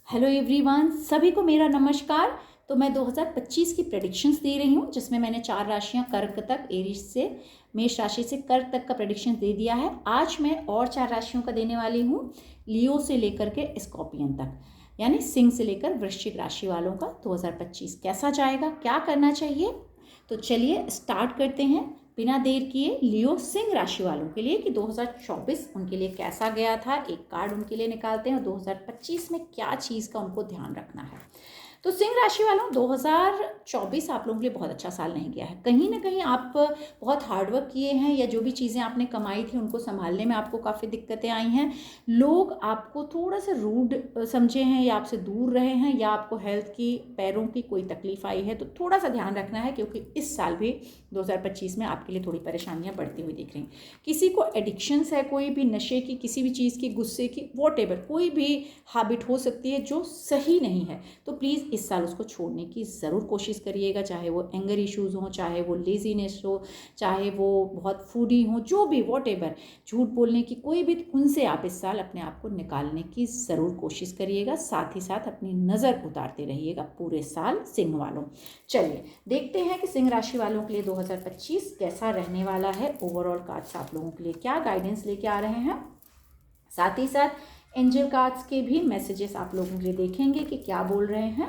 Hello everyone, सभी को मेरा नमस्कार। तो मैं 2025 की प्रेडिक्शंस दे रही हूँ, जिसमें मैंने 4 राशियाँ कर्क तक, एरीज से मेष राशि से कर्क तक का प्रेडिक्शन दे दिया है। आज मैं और 4 राशियों का देने वाली हूँ, लियो से लेकर के स्कॉर्पियन तक, यानी सिंह से लेकर वृश्चिक राशि वालों का 2025 कैसा जाएगा, क्या करना चाहिए। तो चलिए स्टार्ट करते हैं बिना देर किए। लियो सिंह राशि वालों के लिए कि 2024 उनके लिए कैसा गया था, एक कार्ड उनके लिए निकालते हैं और 2025 में क्या चीज़ का उनको ध्यान रखना है। तो सिंह राशि वालों, 2024 आप लोगों के लिए बहुत अच्छा साल नहीं गया है। कहीं ना कहीं आप बहुत हार्डवर्क किए हैं, या जो भी चीज़ें आपने कमाई थी उनको संभालने में आपको काफ़ी दिक्कतें आई हैं। लोग आपको थोड़ा सा रूड समझे हैं, या आपसे दूर रहे हैं, या आपको हेल्थ की, पैरों की कोई तकलीफ आई है। तो थोड़ा सा ध्यान रखना है, क्योंकि इस साल भी 2025 में आपके लिए थोड़ी परेशानियां बढ़ती हुई दिख रही हैं। किसी को एडिक्शंस है, कोई भी नशे की, किसी भी चीज़ की, गुस्से की, वॉटएवर कोई भी हैबिट हो सकती है जो सही नहीं है। तो प्लीज़ इस साल उसको छोड़ने की ज़रूर कोशिश करिएगा, चाहे वो एंगर इश्यूज़ हों, चाहे वो लेजीनेस हो, चाहे वो बहुत फूडी हो, जो भी वॉटएवर, झूठ बोलने की कोई भी, उनसे आप इस साल अपने आप को निकालने की ज़रूर कोशिश करिएगा। साथ ही साथ अपनी नज़र उतारते रहिएगा पूरे साल सिंह वालों। चलिए देखते हैं कि सिंह राशि वालों के लिए 2025 कैसा रहने वाला है। ओवरऑल कार्ड्स आप लोगों के लिए क्या गाइडेंस लेके आ रहे हैं। साथ ही साथ एंजल कार्ड्स के भी मैसेजेस आप लोगों के लिए देखेंगे कि क्या बोल रहे हैं।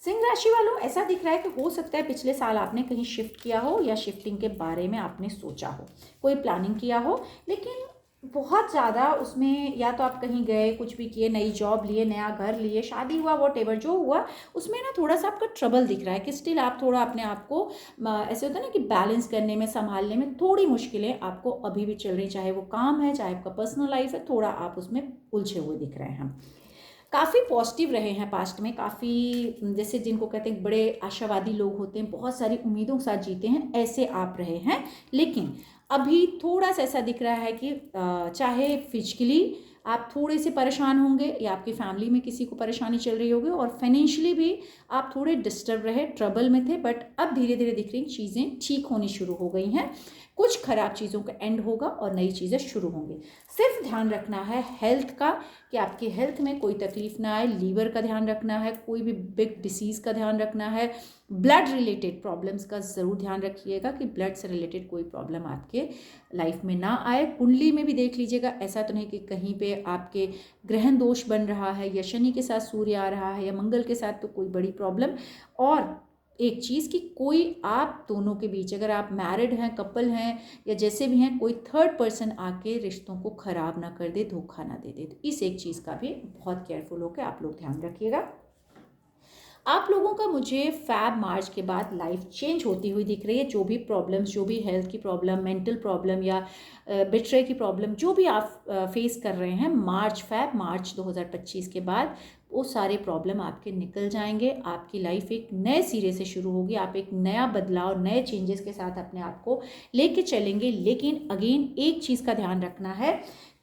सिंह राशि वालों, ऐसा दिख रहा है कि हो सकता है पिछले साल आपने कहीं शिफ्ट किया हो, या शिफ्टिंग के बारे में आपने सोचा हो, कोई प्लानिंग किया हो, लेकिन बहुत ज़्यादा उसमें, या तो आप कहीं गए, कुछ भी किए, नई जॉब लिए, नया घर लिए, शादी हुआ, वॉटएवर जो हुआ, उसमें ना थोड़ा सा आपका ट्रबल दिख रहा है कि स्टिल आप थोड़ा अपने आप को, ऐसे होता है ना कि बैलेंस करने में, संभालने में थोड़ी मुश्किलें आपको अभी भी चल रही, चाहे वो काम है, चाहे आपका पर्सनल लाइफ है, थोड़ा आप उसमें उलझे हुए दिख रहे हैं। काफ़ी पॉजिटिव रहे हैं पास्ट में, काफ़ी जैसे जिनको कहते हैं बड़े आशावादी लोग होते हैं, बहुत सारी उम्मीदों के साथ जीते हैं, ऐसे आप रहे हैं। लेकिन अभी थोड़ा सा ऐसा दिख रहा है कि चाहे फिजिकली आप थोड़े से परेशान होंगे, या आपकी फैमिली में किसी को परेशानी चल रही होगी, और फाइनेंशियली भी आप थोड़े डिस्टर्ब रहे, ट्रबल में थे, बट अब धीरे धीरे दिख रही चीज़ें ठीक होनी शुरू हो गई हैं। कुछ खराब चीज़ों का एंड होगा और नई चीज़ें शुरू होंगी। सिर्फ ध्यान रखना है हेल्थ का, कि आपकी हेल्थ में कोई तकलीफ ना आए। लीवर का ध्यान रखना है, कोई भी बिग डिसीज़ का ध्यान रखना है, ब्लड रिलेटेड प्रॉब्लम्स का ज़रूर ध्यान रखिएगा कि ब्लड से रिलेटेड कोई प्रॉब्लम आपके लाइफ में ना आए। कुंडली में भी देख लीजिएगा, ऐसा तो नहीं कि कहीं पे आपके ग्रहण दोष बन रहा है, या शनि के साथ सूर्य आ रहा है, या मंगल के साथ, तो कोई बड़ी प्रॉब्लम। और एक चीज़ कि कोई आप दोनों के बीच, अगर आप मैरिड हैं, कपल हैं, या जैसे भी हैं, कोई थर्ड पर्सन आके रिश्तों को ख़राब ना कर दे, धोखा ना दे दे। तो इस एक चीज़ का भी बहुत केयरफुल होकर आप लोग ध्यान रखिएगा। आप लोगों का मुझे फैब मार्च के बाद लाइफ चेंज होती हुई दिख रही है। जो भी प्रॉब्लम्स, जो भी हेल्थ की प्रॉब्लम, मेंटल प्रॉब्लम, या बिट्रे की प्रॉब्लम, जो भी आप फेस कर रहे हैं, फैब मार्च 2025 के बाद वो सारे प्रॉब्लम आपके निकल जाएंगे। आपकी लाइफ एक नए सिरे से शुरू होगी। आप एक नया बदलाव, नए चेंजेस के साथ अपने आप को लेके चलेंगे। लेकिन अगेन एक चीज़ का ध्यान रखना है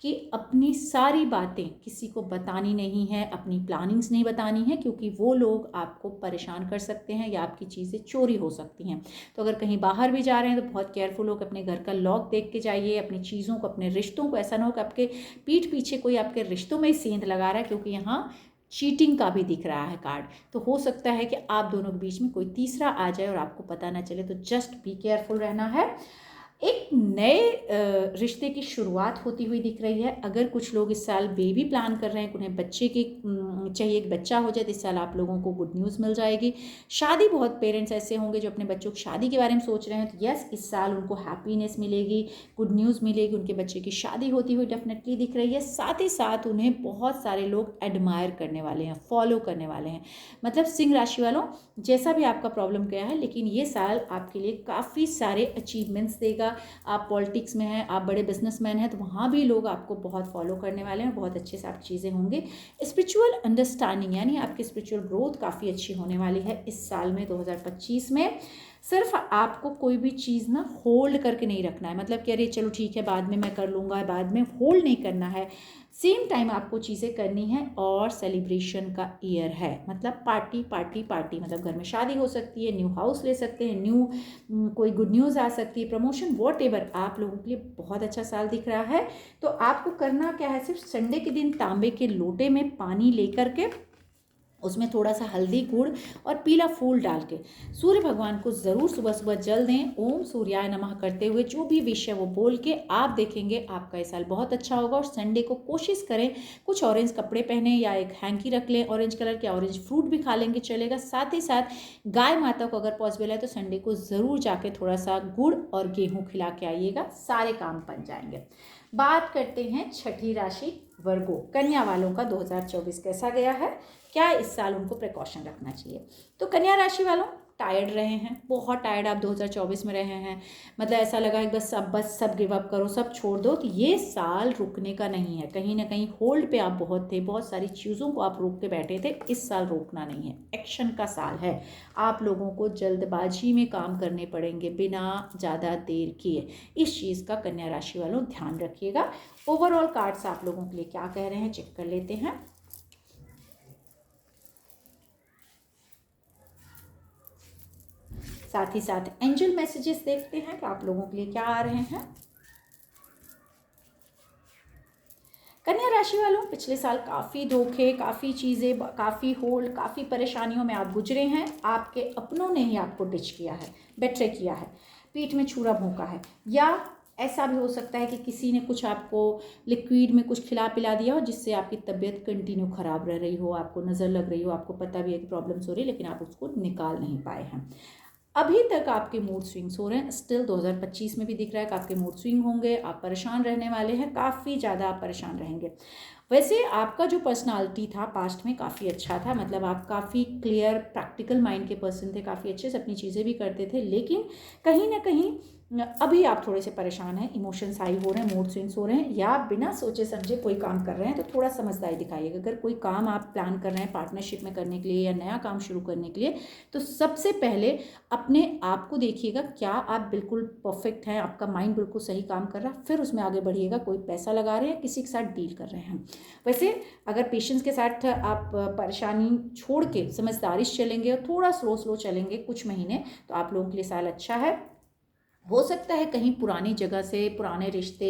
कि अपनी सारी बातें किसी को बतानी नहीं है, अपनी प्लानिंग्स नहीं बतानी है, क्योंकि वो लोग आपको परेशान कर सकते हैं, या आपकी चीज़ें चोरी हो सकती हैं। तो अगर कहीं बाहर भी जा रहे हैं तो बहुत केयरफुल होकर अपने घर का लॉक देख के जाइए, अपनी चीज़ों को, अपने रिश्तों को। ऐसा ना हो कि आपके पीठ पीछे कोई आपके रिश्तों में ही सेंध लगा रहा है, क्योंकि यहाँ चीटिंग का भी दिख रहा है कार्ड। तो हो सकता है कि आप दोनों के बीच में कोई तीसरा आ जाए और आपको पता ना चले। तो जस्ट बी केयरफुल रहना है। एक नए रिश्ते की शुरुआत होती हुई दिख रही है। अगर कुछ लोग इस साल बेबी प्लान कर रहे हैं, उन्हें बच्चे की चाहिए, एक बच्चा हो जाए, तो इस साल आप लोगों को गुड न्यूज़ मिल जाएगी। शादी, बहुत पेरेंट्स ऐसे होंगे जो अपने बच्चों की शादी के बारे में सोच रहे हैं, तो यस, इस साल उनको हैप्पीनेस मिलेगी, गुड न्यूज़ मिलेगी, उनके बच्चे की शादी होती हुई डेफिनेटली दिख रही है। साथ ही साथ उन्हें बहुत सारे लोग एडमायर करने वाले हैं, फॉलो करने वाले हैं। मतलब सिंह राशि वालों, जैसा भी आपका प्रॉब्लम गया है, लेकिन ये साल आपके लिए काफ़ी सारे अचीवमेंट्स देगा। आप पॉलिटिक्स में हैं, आप बड़े बिजनेसमैन हैं, तो वहाँ भी लोग आपको बहुत फॉलो करने वाले हैं, बहुत अच्छे से आप चीज़ें होंगे। स्पिरिचुअल अंडरस्टैंडिंग, यानी आपकी स्पिरिचुअल ग्रोथ काफ़ी अच्छी होने वाली है इस साल में, 2025 में। सिर्फ आपको कोई भी चीज़ ना होल्ड करके नहीं रखना है, मतलब कि अरे चलो ठीक है बाद में मैं कर लूँगा, बाद में होल्ड नहीं करना है। सेम टाइम आपको चीज़ें करनी है और सेलिब्रेशन का ईयर है, मतलब पार्टी पार्टी पार्टी, मतलब घर में शादी हो सकती है, न्यू हाउस ले सकते हैं, न्यू कोई गुड न्यूज़ आ सकती है, प्रमोशन, वॉट एवर, आप लोगों के लिए बहुत अच्छा साल दिख रहा है। तो आपको करना क्या है, सिर्फ संडे के दिन तांबे के लोटे में पानी लेकर के उसमें थोड़ा सा हल्दी, गुड़ और पीला फूल डाल के सूर्य भगवान को ज़रूर सुबह सुबह जल दें। ओम सूर्याय नमः करते हुए जो भी विश है वो बोल के आप देखेंगे आपका ये साल बहुत अच्छा होगा। और संडे को कोशिश करें कुछ ऑरेंज कपड़े पहने या एक हैंकी रख लें ऑरेंज कलर के, ऑरेंज फ्रूट भी खा लेंगे चलेगा। साथ ही साथ गाय माता को अगर पॉसिबल है तो संडे को ज़रूर जाके थोड़ा सा गुड़ और गेहूँ खिला के आइएगा, सारे काम बन जाएंगे। बात करते हैं छठी राशि वर्गो, कन्या वालों का 2024 कैसा गया है, क्या इस साल उनको प्रिकॉशन रखना चाहिए। तो कन्या राशि वालों टायर्ड रहे हैं, बहुत टायर्ड आप 2024 में रहे हैं, मतलब ऐसा लगा है बस सब गिव अप करो, सब छोड़ दो। तो ये साल रुकने का नहीं है, कहीं ना कहीं होल्ड पे आप बहुत थे, बहुत सारी चीज़ों को आप रोक के बैठे थे, इस साल रोकना नहीं है, एक्शन का साल है। आप लोगों को जल्दबाजी में काम करने पड़ेंगे बिना ज़्यादा देर किए, इस चीज़ का कन्या राशि वालों ध्यान रखिएगा। ओवरऑल कार्ड्स आप लोगों के लिए क्या कह रहे हैं चेक कर लेते हैं। साथ ही साथ एंजल मैसेजेस देखते हैं कि आप लोगों के लिए क्या आ रहे हैं। कन्या राशि वालों पिछले साल काफ़ी धोखे, काफ़ी चीज़ें, काफ़ी होल्ड, काफ़ी परेशानियों में आप गुजरे हैं। आपके अपनों ने ही आपको डिच किया है, बेट्रे किया है, पीठ में छुरा भोंका है, या ऐसा भी हो सकता है कि किसी ने कुछ आपको लिक्विड में कुछ खिला पिला दिया हो जिससे आपकी तबीयत कंटिन्यू ख़राब रह रही हो, आपको नज़र लग रही हो, आपको पता भी है कि प्रॉब्लम्स हो रही है लेकिन आप उसको निकाल नहीं पाए हैं। अभी तक आपके मूड स्विंग्स हो रहे हैं, स्टिल 2025 में भी दिख रहा है कि आपके मूड स्विंग होंगे, आप परेशान रहने वाले हैं, काफ़ी ज़्यादा आप परेशान रहेंगे। वैसे आपका जो पर्सनालिटी था पास्ट में काफ़ी अच्छा था, मतलब आप काफ़ी क्लियर प्रैक्टिकल माइंड के पर्सन थे, काफ़ी अच्छे से अपनी चीज़ें भी करते थे, लेकिन कहीं ना कहीं अभी आप थोड़े से परेशान हैं, इमोशंस हाई हो रहे हैं, मूड स्विंग्स हो रहे हैं, या बिना सोचे समझे कोई काम कर रहे हैं तो थोड़ा समझदारी दिखाइएगा। अगर कोई काम आप प्लान कर रहे हैं पार्टनरशिप में करने के लिए या नया काम शुरू करने के लिए, तो सबसे पहले अपने आप को देखिएगा, क्या आप बिल्कुल परफेक्ट हैं, आपका माइंड बिल्कुल सही काम कर रहा है, फिर उसमें आगे बढ़िएगा। कोई पैसा लगा रहे हैं, किसी के साथ डील कर रहे हैं। वैसे अगर पेशेंस के साथ आप परेशानी छोड़ के समझदारी से चलेंगे और थोड़ा स्लो चलेंगे कुछ महीने, तो आप लोगों के लिए साल अच्छा है। हो सकता है कहीं पुरानी जगह से पुराने रिश्ते,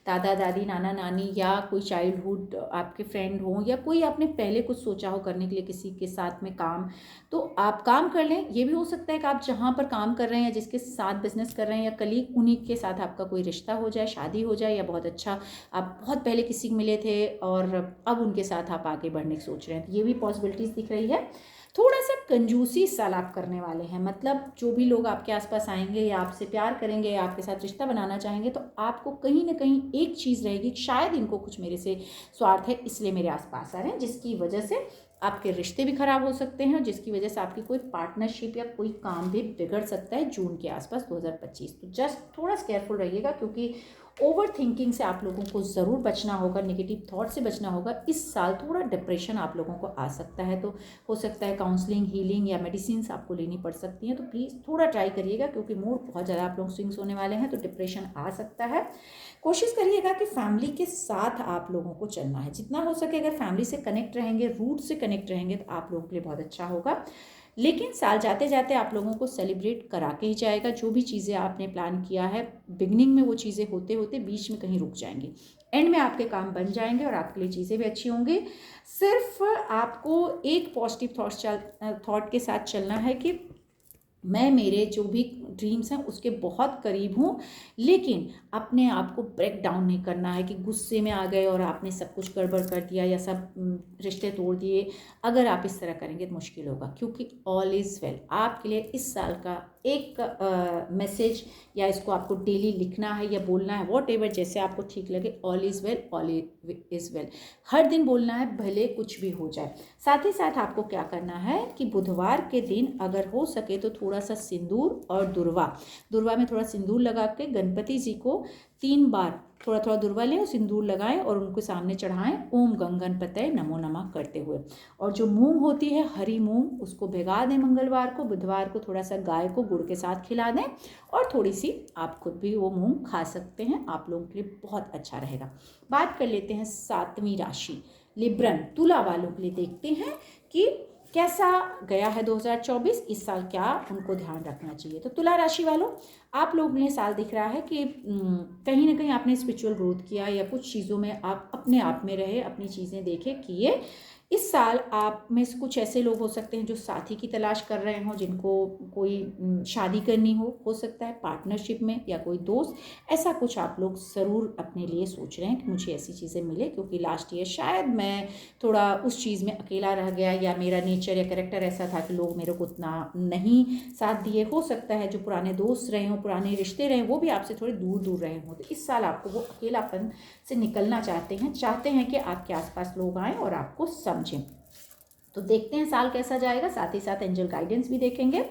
दादा दादी, नाना नानी, या कोई चाइल्डहुड आपके फ्रेंड हो, या कोई आपने पहले कुछ सोचा हो करने के लिए किसी के साथ में काम, तो आप काम कर लें। ये भी हो सकता है कि आप जहाँ पर काम कर रहे हैं या जिसके साथ बिजनेस कर रहे हैं या कलीग, उन्हीं के साथ आपका कोई रिश्ता हो जाए, शादी हो जाए, या बहुत अच्छा आप बहुत पहले किसी को मिले थे और अब उनके साथ आप आगे बढ़ने की सोच रहे हैं, तो ये भी पॉसिबिलिटीज़ दिख रही है। थोड़ा सा कंजूसी साल आप करने वाले हैं, मतलब जो भी लोग आपके आसपास आएंगे या आपसे प्यार करेंगे या आपके साथ रिश्ता बनाना चाहेंगे, तो आपको कहीं ना कहीं एक चीज़ रहेगी, शायद इनको कुछ मेरे से स्वार्थ है इसलिए मेरे आसपास आ रहे हैं, जिसकी वजह से आपके रिश्ते भी खराब हो सकते हैं और जिसकी वजह से आपकी कोई पार्टनरशिप या कोई काम भी बिगड़ सकता है जून के आसपास 2025। तो जस्ट थोड़ा केयरफुल रहिएगा, क्योंकि ओवर थिंकिंग से आप लोगों को ज़रूर बचना होगा, नेगेटिव थॉट से बचना होगा। इस साल थोड़ा डिप्रेशन आप लोगों को आ सकता है, तो हो सकता है काउंसलिंग, हीलिंग या मेडिसिन आपको लेनी पड़ सकती हैं, तो प्लीज़ थोड़ा ट्राई करिएगा, क्योंकि मूड बहुत ज़्यादा आप लोग स्विंग्स होने वाले हैं, तो डिप्रेशन आ सकता है। कोशिश करिएगा कि फैमिली के साथ आप लोगों को चलना है, जितना हो सके अगर फैमिली से कनेक्ट रहेंगे, रूट से कनेक्ट रहेंगे, तो आप लोगों के लिए बहुत अच्छा होगा। लेकिन साल जाते जाते आप लोगों को सेलिब्रेट करा के ही जाएगा। जो भी चीज़ें आपने प्लान किया है, बिगनिंग में वो चीज़ें होते होते बीच में कहीं रुक जाएंगी, एंड में आपके काम बन जाएंगे और आपके लिए चीज़ें भी अच्छी होंगी। सिर्फ आपको एक पॉजिटिव थॉट के साथ चलना है कि मैं मेरे जो भी ड्रीम्स हैं उसके बहुत करीब हूँ, लेकिन अपने आप को ब्रेक डाउन नहीं करना है कि गुस्से में आ गए और आपने सब कुछ गड़बड़ कर दिया या सब रिश्ते तोड़ दिए। अगर आप इस तरह करेंगे तो मुश्किल होगा, क्योंकि ऑल इज़ वेल आपके लिए इस साल का एक मैसेज, या इसको आपको डेली लिखना है या बोलना है, वॉट एवर जैसे आपको ठीक लगे, all is well, all is well हर दिन बोलना है, भले कुछ भी हो जाए। साथ ही साथ आपको क्या करना है कि बुधवार के दिन अगर हो सके तो थोड़ा सा सिंदूर और दुर्वा, दुर्वा में थोड़ा सिंदूर लगा के गणपति जी को 3 बार थोड़ा थोड़ा दुर्वा लें और सिंदूर लगाएं और उनके सामने चढ़ाएं ओम गं गणपतये नमो नमः करते हुए। और जो मूंग होती है हरी मूंग, उसको भिगा दें मंगलवार को, बुधवार को थोड़ा सा गाय को गुड़ के साथ खिला दें और थोड़ी सी आप खुद भी वो मूंग खा सकते हैं, आप लोगों के लिए बहुत अच्छा रहेगा। बात कर लेते हैं 7वीं राशि लिब्रन, तुला वालों के लिए। देखते हैं कि कैसा गया है 2024, इस साल क्या उनको ध्यान रखना चाहिए। तो तुला राशि वालों, आप लोगों ने साल दिख रहा है कि कहीं ना कहीं आपने स्पिरिचुअल ग्रोथ किया या कुछ चीज़ों में आप अपने आप में रहे, अपनी चीज़ें देखे किए। इस साल आप में से कुछ ऐसे लोग हो सकते हैं जो साथी की तलाश कर रहे हों, जिनको कोई शादी करनी हो सकता है पार्टनरशिप में, या कोई दोस्त, ऐसा कुछ आप लोग ज़रूर अपने लिए सोच रहे हैं कि मुझे ऐसी चीज़ें मिले, क्योंकि लास्ट ईयर शायद मैं थोड़ा उस चीज़ में अकेला रह गया या मेरा नेचर या कैरेक्टर ऐसा था कि लोग मेरे को उतना नहीं साथ दिए। हो सकता है जो पुराने दोस्त रहे हों, पुराने रिश्ते रहे, वो भी आपसे थोड़े दूर दूर रहे हों। तो इस साल आपको वो अकेलापन से निकलना चाहते हैं कि आपके आसपास लोग आएँ और आपको समझें। तो देखते हैं साल कैसा जाएगा, साथ ही साथ एंजल गाइडेंस भी देखेंगे।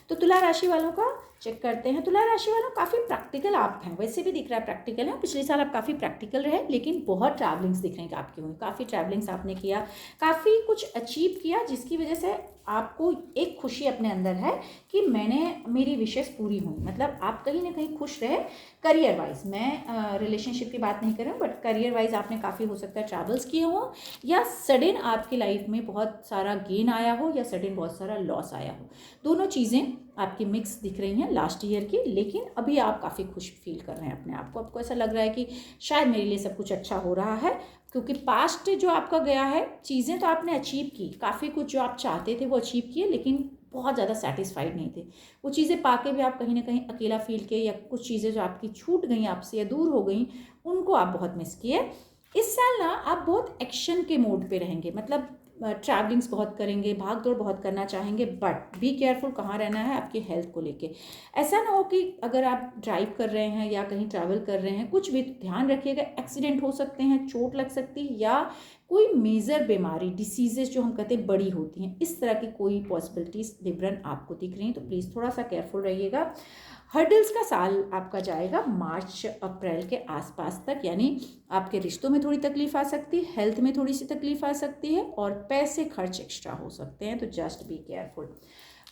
तो तुला राशि वालों का चेक करते हैं। तुला राशि वालों काफ़ी प्रैक्टिकल आप हैं, वैसे भी दिख रहा है प्रैक्टिकल है। पिछले साल आप काफ़ी प्रैक्टिकल रहे, लेकिन बहुत ट्रैवलिंग्स दिख रहे हैं कि आपकी हुई, काफ़ी ट्रैवलिंग्स आपने किया, काफ़ी कुछ अचीव किया, जिसकी वजह से आपको एक खुशी अपने अंदर है कि मेरी विशेष पूरी हुई। मतलब आप कहीं ना कहीं खुश रहे करियर वाइज। मैं रिलेशनशिप की बात नहीं कर रहा हूँ, बट करियर वाइज आपने काफ़ी हो सकता है ट्रैवल्स किए हों, या सडन आपकी लाइफ में बहुत सारा गेन आया हो या सडन बहुत सारा लॉस आया हो। दोनों चीज़ें आपकी मिक्स दिख रही हैं लास्ट ईयर की, लेकिन अभी आप काफ़ी खुश फील कर रहे हैं अपने आप को। आपको ऐसा लग रहा है कि शायद मेरे लिए सब कुछ अच्छा हो रहा है, क्योंकि पास्ट जो आपका गया है, चीज़ें तो आपने अचीव की, काफ़ी कुछ जो आप चाहते थे वो अचीव किए, लेकिन बहुत ज़्यादा सेटिस्फाइड नहीं थे। वो चीज़ें पाके भी आप कहीं ना कहीं अकेला फील किए, या कुछ चीज़ें जो आपकी छूट गई आपसे या दूर हो गई, उनको आप बहुत मिस किए। इस साल ना आप बहुत एक्शन के मोड पे रहेंगे, मतलब ट्रैवलिंग्स बहुत करेंगे, भाग दौड़ बहुत करना चाहेंगे, बट बी केयरफुल कहाँ रहना है आपकी हेल्थ को लेके। ऐसा ना हो कि अगर आप ड्राइव कर रहे हैं या कहीं ट्रैवल कर रहे हैं, कुछ भी ध्यान रखिएगा, एक्सीडेंट हो सकते हैं, चोट लग सकती है, या कोई मेजर बीमारी डिसीजेस जो हम कहते हैं बड़ी होती हैं, इस तरह की कोई पॉसिबिलिटीज़ लिब्रन आपको दिख रही हैं। तो प्लीज़ थोड़ा सा केयरफुल रहिएगा। हर्डल्स का साल आपका जाएगा मार्च अप्रैल के आसपास तक, यानी आपके रिश्तों में थोड़ी तकलीफ आ सकती है, हेल्थ में थोड़ी सी तकलीफ आ सकती है, और पैसे खर्च एक्स्ट्रा हो सकते हैं। तो जस्ट बी केयरफुल।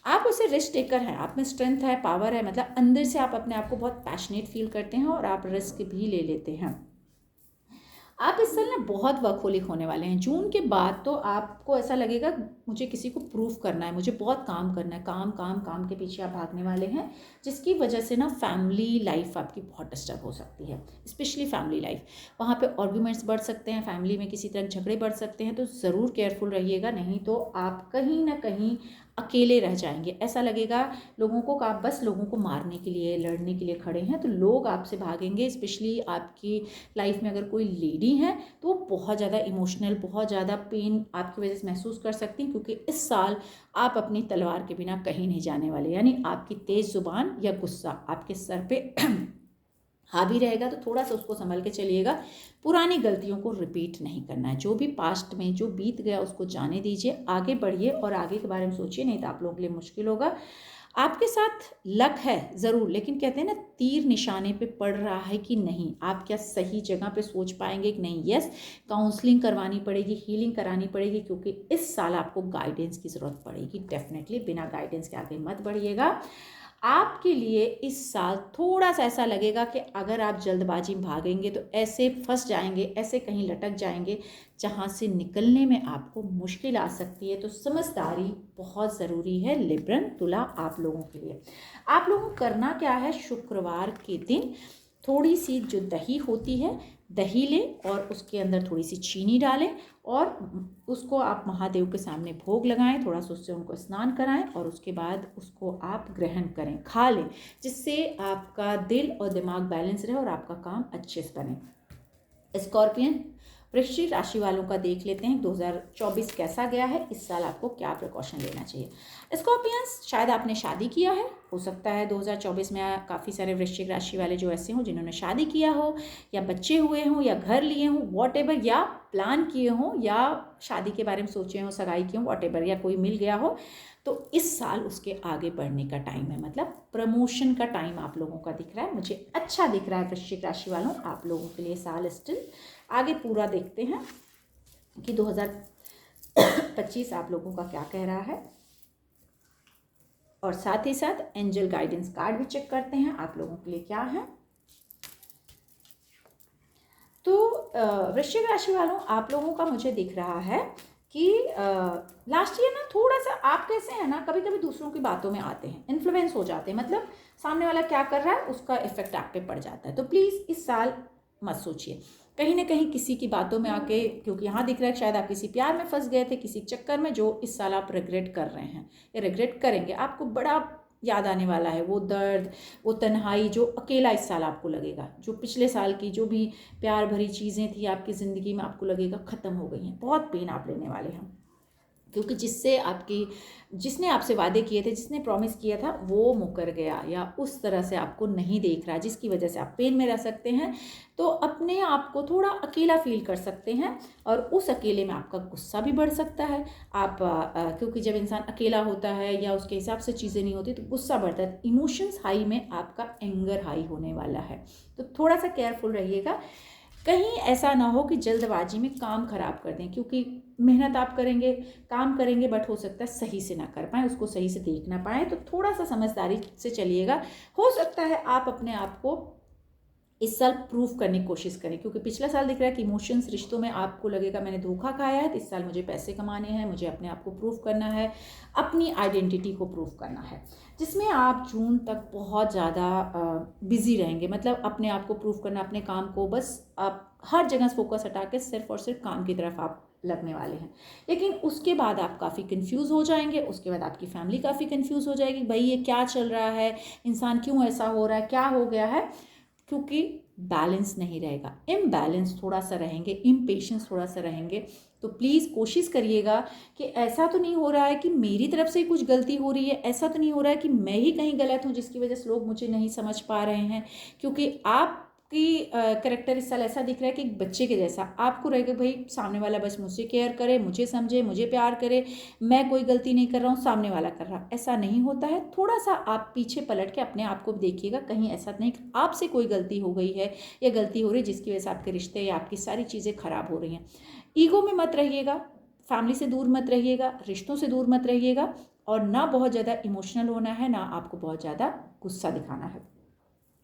आप उसे रिस्क टेकर हैं, आप में स्ट्रेंथ है, पावर है, मतलब अंदर से आप अपने आप को बहुत पैशनेट फील करते हैं और आप रिस्क भी ले लेते हैं। आप इस साल ना बहुत वर्कहोलिक होने वाले हैं। जून के बाद तो आपको ऐसा लगेगा मुझे किसी को प्रूफ करना है, मुझे बहुत काम करना है, काम काम काम के पीछे आप भागने वाले हैं, जिसकी वजह से ना फैमिली लाइफ आपकी बहुत डिस्टर्ब हो सकती है, स्पेशली फैमिली लाइफ। वहाँ पे आर्ग्यूमेंट्स बढ़ सकते हैं, फैमिली में किसी तरह झगड़े बढ़ सकते हैं, तो ज़रूर केयरफुल रहिएगा, नहीं तो आप कहीं ना कहीं अकेले रह जाएंगे। ऐसा लगेगा लोगों को कि आप बस लोगों को मारने के लिए, लड़ने के लिए खड़े हैं, तो लोग आपसे भागेंगे। स्पेशली आपकी लाइफ में अगर कोई लेडी है तो वो बहुत ज़्यादा इमोशनल, बहुत ज़्यादा पेन आपकी वजह से महसूस कर सकती हैं, क्योंकि इस साल आप अपनी तलवार के बिना कहीं नहीं जाने वाले। यानी आपकी तेज़ जुबान या गुस्सा आपके सर पे हावी रहेगा, तो थोड़ा सा उसको संभल के चलिएगा। पुरानी गलतियों को रिपीट नहीं करना है। जो भी पास्ट में जो बीत गया उसको जाने दीजिए, आगे बढ़िए और आगे के बारे में सोचिए, नहीं तो आप लोगों के लिए मुश्किल होगा। आपके साथ लक है ज़रूर, लेकिन कहते हैं ना तीर निशाने पे पड़ रहा है कि नहीं, आप क्या सही जगह पे सोच पाएंगे कि नहीं। यस, काउंसलिंग करवानी पड़ेगी, हीलिंग करानी पड़ेगी, क्योंकि इस साल आपको गाइडेंस की ज़रूरत पड़ेगी डेफिनेटली। बिना गाइडेंस के आगे मत बढ़िएगा। आपके लिए इस साल थोड़ा सा ऐसा लगेगा कि अगर आप जल्दबाजी में भागेंगे तो ऐसे फंस जाएंगे, ऐसे कहीं लटक जाएंगे जहां से निकलने में आपको मुश्किल आ सकती है। तो समझदारी बहुत ज़रूरी है लिब्रन, तुला आप लोगों के लिए। आप लोगों को करना क्या है, शुक्रवार के दिन थोड़ी सी जो दही होती है, दही लें और उसके अंदर थोड़ी सी चीनी डालें और उसको आप महादेव के सामने भोग लगाएं, थोड़ा सा उससे उनको स्नान कराएं और उसके बाद उसको आप ग्रहण करें, खा लें, जिससे आपका दिल और दिमाग बैलेंस रहे और आपका काम अच्छे से बने। स्कॉर्पियन वृश्चिक राशि वालों का देख लेते हैं 2024 कैसा गया है, इस साल आपको क्या प्रिकॉशन लेना चाहिए। स्कॉर्पियंस, शायद आपने शादी किया है हो सकता है 2024 में काफ़ी सारे वृश्चिक राशि वाले जो ऐसे हों जिन्होंने शादी किया हो या बच्चे हुए हों या घर लिए हों, वॉटेवर, या प्लान किए हों या शादी के बारे में सोचे हों, सगाई की हों, वॉटेवर, या कोई मिल गया हो, तो इस साल उसके आगे बढ़ने का टाइम है। मतलब प्रमोशन का टाइम आप लोगों का दिख रहा है, मुझे अच्छा दिख रहा है वृश्चिक राशि वालों आप लोगों के लिए साल स्टिल। आगे पूरा देखते हैं कि 2025 आप लोगों का क्या कह रहा है, और साथ ही साथ एंजल गाइडेंस कार्ड भी चेक करते हैं आप लोगों के लिए क्या है। तो वृश्चिक राशि वालों आप लोगों का मुझे दिख रहा है कि लास्ट ईयर ना थोड़ा सा आप कैसे हैं ना, कभी कभी दूसरों की बातों में आते हैं, इन्फ्लुएंस हो जाते हैं, मतलब सामने वाला क्या कर रहा है उसका इफेक्ट आप पे पड़ जाता है। तो प्लीज़ इस साल मत सोचिए कहीं ना कहीं किसी की बातों में आके, क्योंकि यहाँ दिख रहा है शायद आप किसी प्यार में फंस गए थे, किसी चक्कर में, जो इस साल आप रिग्रेट कर रहे हैं या रिग्रेट करेंगे। आपको बड़ा याद आने वाला है वो दर्द, वो तन्हाई, जो अकेला इस साल आपको लगेगा, जो पिछले साल की जो भी प्यार भरी चीज़ें थी आपकी ज़िंदगी में आपको लगेगा ख़त्म हो गई हैं। बहुत पेन आप लेने वाले हैं, क्योंकि जिसने आपसे वादे किए थे, जिसने प्रॉमिस किया था, वो मुकर गया या उस तरह से आपको नहीं देख रहा, जिसकी वजह से आप पेन में रह सकते हैं। तो अपने आप को थोड़ा अकेला फील कर सकते हैं, और उस अकेले में आपका गुस्सा भी बढ़ सकता है। आप क्योंकि जब इंसान अकेला होता है या उसके हिसाब से चीज़ें नहीं होती तो गुस्सा बढ़ता है। इमोशंस हाई में आपका एंगर हाई होने वाला है, तो थोड़ा सा केयरफुल रहिएगा, कहीं ऐसा ना हो कि जल्दबाजी में काम खराब कर दें, क्योंकि मेहनत आप करेंगे, काम करेंगे, बट हो सकता है सही से ना कर पाएँ, उसको सही से देख ना पाएँ। तो थोड़ा सा समझदारी से चलिएगा। हो सकता है आप अपने आप को इस साल प्रूफ करने की कोशिश करें, क्योंकि पिछला साल दिख रहा है कि इमोशंस, रिश्तों में आपको लगेगा मैंने धोखा खाया है, तो इस साल मुझे पैसे कमाने हैं, मुझे अपने आप को प्रूफ करना है, अपनी आइडेंटिटी को प्रूफ करना है, जिसमें आप जून तक बहुत ज़्यादा बिजी रहेंगे। मतलब अपने आप को प्रूफ करना, अपने काम को, बस आप हर जगह से फोकस हटा के सिर्फ और सिर्फ काम की तरफ आप लगने वाले हैं। लेकिन उसके बाद आप काफ़ी कंफ्यूज हो जाएंगे, उसके बाद आपकी फैमिली काफ़ी कंफ्यूज हो जाएगी, भाई ये क्या चल रहा है, इंसान क्यों ऐसा हो रहा है, क्या हो गया है, क्योंकि बैलेंस नहीं रहेगा, इम्बैलेंस थोड़ा सा रहेंगे, इम्पेशेंस थोड़ा सा रहेंगे। तो प्लीज़ कोशिश करिएगा कि ऐसा तो नहीं हो रहा है कि मेरी तरफ से कुछ गलती हो रही है, ऐसा तो नहीं हो रहा है कि मैं ही कहीं गलत हूँ जिसकी वजह से लोग मुझे नहीं समझ पा रहे हैं, क्योंकि आपकी करेक्टर इस साल ऐसा दिख रहा है कि एक बच्चे के जैसा आपको रहेगा, भाई सामने वाला बस मुझसे केयर करे, मुझे समझे, मुझे प्यार करे, मैं कोई गलती नहीं कर रहा हूँ, सामने वाला कर रहा। ऐसा नहीं होता है। थोड़ा सा आप पीछे पलट के अपने आप को देखिएगा, कहीं ऐसा नहीं आपसे कोई गलती हो गई है या गलती हो रही है जिसकी वजह से आपके रिश्ते या आपकी सारी चीज़ें खराब हो रही हैं। ईगो में मत रहिएगा, फैमिली से दूर मत रहिएगा, रिश्तों से दूर मत रहिएगा, और ना बहुत ज़्यादा इमोशनल होना है, ना आपको बहुत ज़्यादा गुस्सा दिखाना है।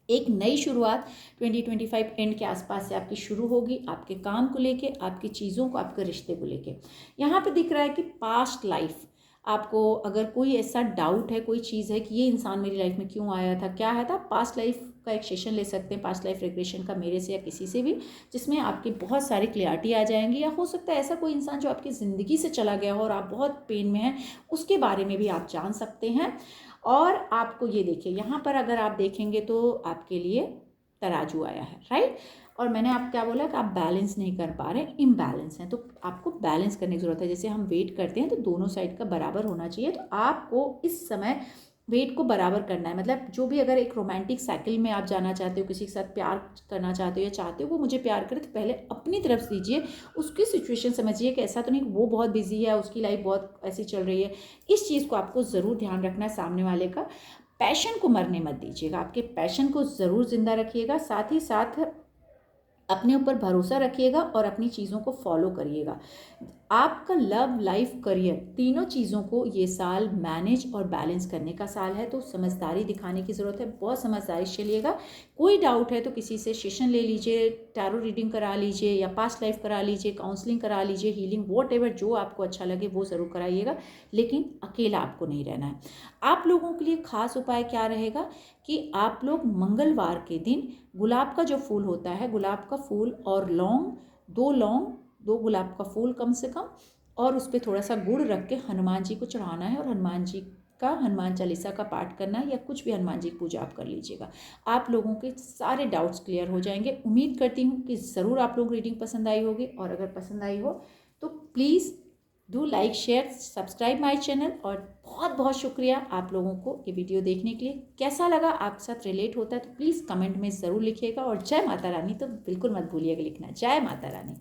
एक नई शुरुआत 2025 एंड के आसपास से आपकी शुरू होगी, आपके काम को लेके, आपकी चीज़ों को, आपके रिश्ते को लेके। यहाँ पे दिख रहा है कि पास्ट लाइफ, आपको अगर कोई ऐसा डाउट है, कोई चीज़ है कि ये इंसान मेरी लाइफ में क्यों आया था, क्या है था, पास्ट लाइफ का एक सेशन ले सकते हैं, पास्ट लाइफ रिग्रेशन का, मेरे से या किसी से भी, जिसमें आपकी बहुत सारी क्लियरिटी आ जाएंगी। या हो सकता है ऐसा कोई इंसान जो आपकी ज़िंदगी से चला गया हो और आप बहुत पेन में हैं, उसके बारे में भी आप जान सकते हैं। और आपको ये देखिए, यहाँ पर अगर आप देखेंगे तो आपके लिए तराजू आया है, राइट। और मैंने आप क्या बोला कि आप बैलेंस नहीं कर पा रहे, इम्बैलेंस हैं, तो आपको बैलेंस करने की ज़रूरत है। जैसे हम वेट करते हैं तो दोनों साइड का बराबर होना चाहिए, तो आपको इस समय वेट को बराबर करना है। मतलब जो भी अगर एक रोमांटिक साइकिल में आप जाना चाहते हो, किसी के साथ प्यार करना चाहते हो या चाहते हो वो मुझे प्यार करे, तो पहले अपनी तरफ से दीजिए, उसकी सिचुएशन समझिए कि ऐसा तो नहीं वो बहुत बिजी है, उसकी लाइफ बहुत ऐसी चल रही है। इस चीज़ को आपको ज़रूर ध्यान रखना है। सामने वाले का पैशन को मरने मत दीजिएगा, आपके पैशन को ज़रूर जिंदा रखिएगा, साथ ही साथ अपने ऊपर भरोसा रखिएगा और अपनी चीज़ों को फॉलो करिएगा। आपका लव, लाइफ, करियर, तीनों चीज़ों को ये साल मैनेज और बैलेंस करने का साल है, तो समझदारी दिखाने की ज़रूरत है, बहुत समझदारी से चलिएगा। कोई डाउट है तो किसी से सेशन ले लीजिए, टैरो रीडिंग करा लीजिए या पास्ट लाइफ करा लीजिए, काउंसलिंग करा लीजिए, हीलिंग, वॉट एवर जो आपको अच्छा लगे वो ज़रूर कराइएगा, लेकिन अकेला आपको नहीं रहना है। आप लोगों के लिए खास उपाय क्या रहेगा कि आप लोग मंगलवार के दिन गुलाब का जो फूल होता है, गुलाब का फूल और लौंग, दो गुलाब का फूल कम से कम, और उस पर थोड़ा सा गुड़ रख के हनुमान जी को चढ़ाना है, और हनुमान चालीसा का पाठ करना है, या कुछ भी हनुमान जी की पूजा आप कर लीजिएगा। आप लोगों के सारे डाउट्स क्लियर हो जाएंगे। उम्मीद करती हूँ कि ज़रूर आप लोग रीडिंग पसंद आई होगी, और अगर पसंद आई हो तो please do like share subscribe my channel. और बहुत बहुत शुक्रिया आप लोगों को ये वीडियो देखने के लिए। कैसा लगा, आपके साथ रिलेट होता है तो प्लीज़ कमेंट में ज़रूर लिखिएगा। और जय माता रानी तो बिल्कुल मत भूलिएगा लिखना। जय माता रानी।